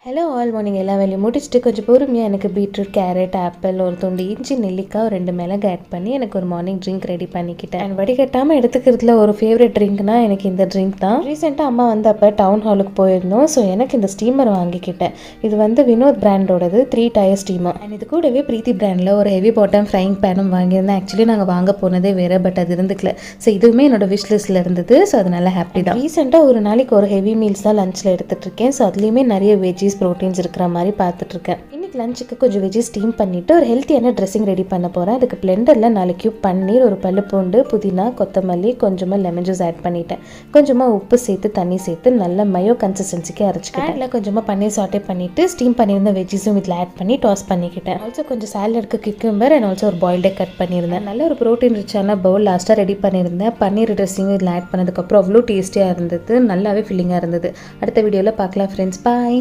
Hello all morning எல்லா வேலையும் முடிச்சுட்டு கொஞ்சம் பொறுமையாக எனக்கு பீட்ரூட் கேரட் ஆப்பிள் ஒரு துண்டு இஞ்சி நெல்லிக்காய் ஒரு 2 மிளகு ஆட் பண்ணி எனக்கு ஒரு மார்னிங் ட்ரிங்க் ரெடி பண்ணிக்கிட்டேன். அண்ட் வடிகட்டாமல் எடுத்துக்கிறதுல ஒரு ஃபேவரட் ட்ரிங்க்னா எனக்கு இந்த ட்ரிங்க் தான். ரீசெண்டாக அம்மா வந்து அப்போ டவுன் ஹாலுக்கு போயிருந்தோம். ஸோ எனக்கு இந்த ஸ்டீமர் வாங்கிக்கிட்டேன். இது வந்து வினோத் பிராண்டோடது 3 டயர் ஸ்டீமர். அண்ட் இது கூடவே பிரீத்தி பிராண்டில் ஒரு ஹெவி பாட்டம் ஃப்ரைங் பேனும் வாங்கியிருந்தேன். ஆக்சுவலி நாங்கள் வாங்க போனதே வேறு, பட் அது இருந்துக்கல. ஸோ இதுவுமே என்னோட விஷ் லிஸ்ட்டில் இருந்தது. ஸோ அதனால ஹாப்பி தான். ரீசெண்டாக ஒரு நாளைக்கு ஒரு ஹெவி மீல்ஸ் தான் லஞ்சில் எடுத்துகிட்டு இருக்கேன். ஸோ அதுலேயுமே நிறைய வெஜ்ஜீஸ் ப்ரோட்டீன்ஸ் இருக்கிற மாதிரி பார்த்துட்ருக்கேன். இன்னைக்கு லஞ்சுக்கு கொஞ்சம் வெஜ்ஜீஸ் ஸ்டீம் பண்ணிவிட்டு ஒரு ஹெல்த்தியான ட்ரெஸ்ஸிங் ரெடி பண்ண போகிறேன். அதுக்கு பிளெண்டரில் 4 கியூப் பன்னீர், ஒரு பல்லு பூண்டு, புதினா, கொத்தமல்லி, கொஞ்சமாக லெமன் ஜூஸ் ஆட் பண்ணிட்டேன். கொஞ்சமாக உப்பு சேர்த்து தண்ணி சேர்த்து நல்ல மயோ கன்சிஸ்டன்சிக்கு அரைச்சிக்கிட்டேன். அதில் கொஞ்சமாக பன்னீர் சாட்டே பண்ணிவிட்டு ஸ்டீம் பண்ணியிருந்த வெஜ்ஜீஸும் இதில் ஆட் பண்ணி டாஸ் பண்ணிக்கிட்டேன். ஆல்சோ கொஞ்சம் சாலடுக்கு கிக்கம்பர் அண்ட் ஆல்சோ ஒரு பாயில்டே கட் பண்ணியிருந்தேன். நல்ல ஒரு ப்ரோட்டீன் ரிச்சான பவுல் லாஸ்ட்டாக ரெடி பண்ணியிருந்தேன். பன்னீர் ட்ரெஸ்ஸிங் இதில் ஆட் பண்ணதுக்கப்புறம் அவ்வளோ டேஸ்டியாக இருந்தது. நல்லாவே ஃபில்லிங்காக இருந்தது. அடுத்த வீடியோவில் பார்க்கலாம் ஃப்ரெண்ட்ஸ். பாய்.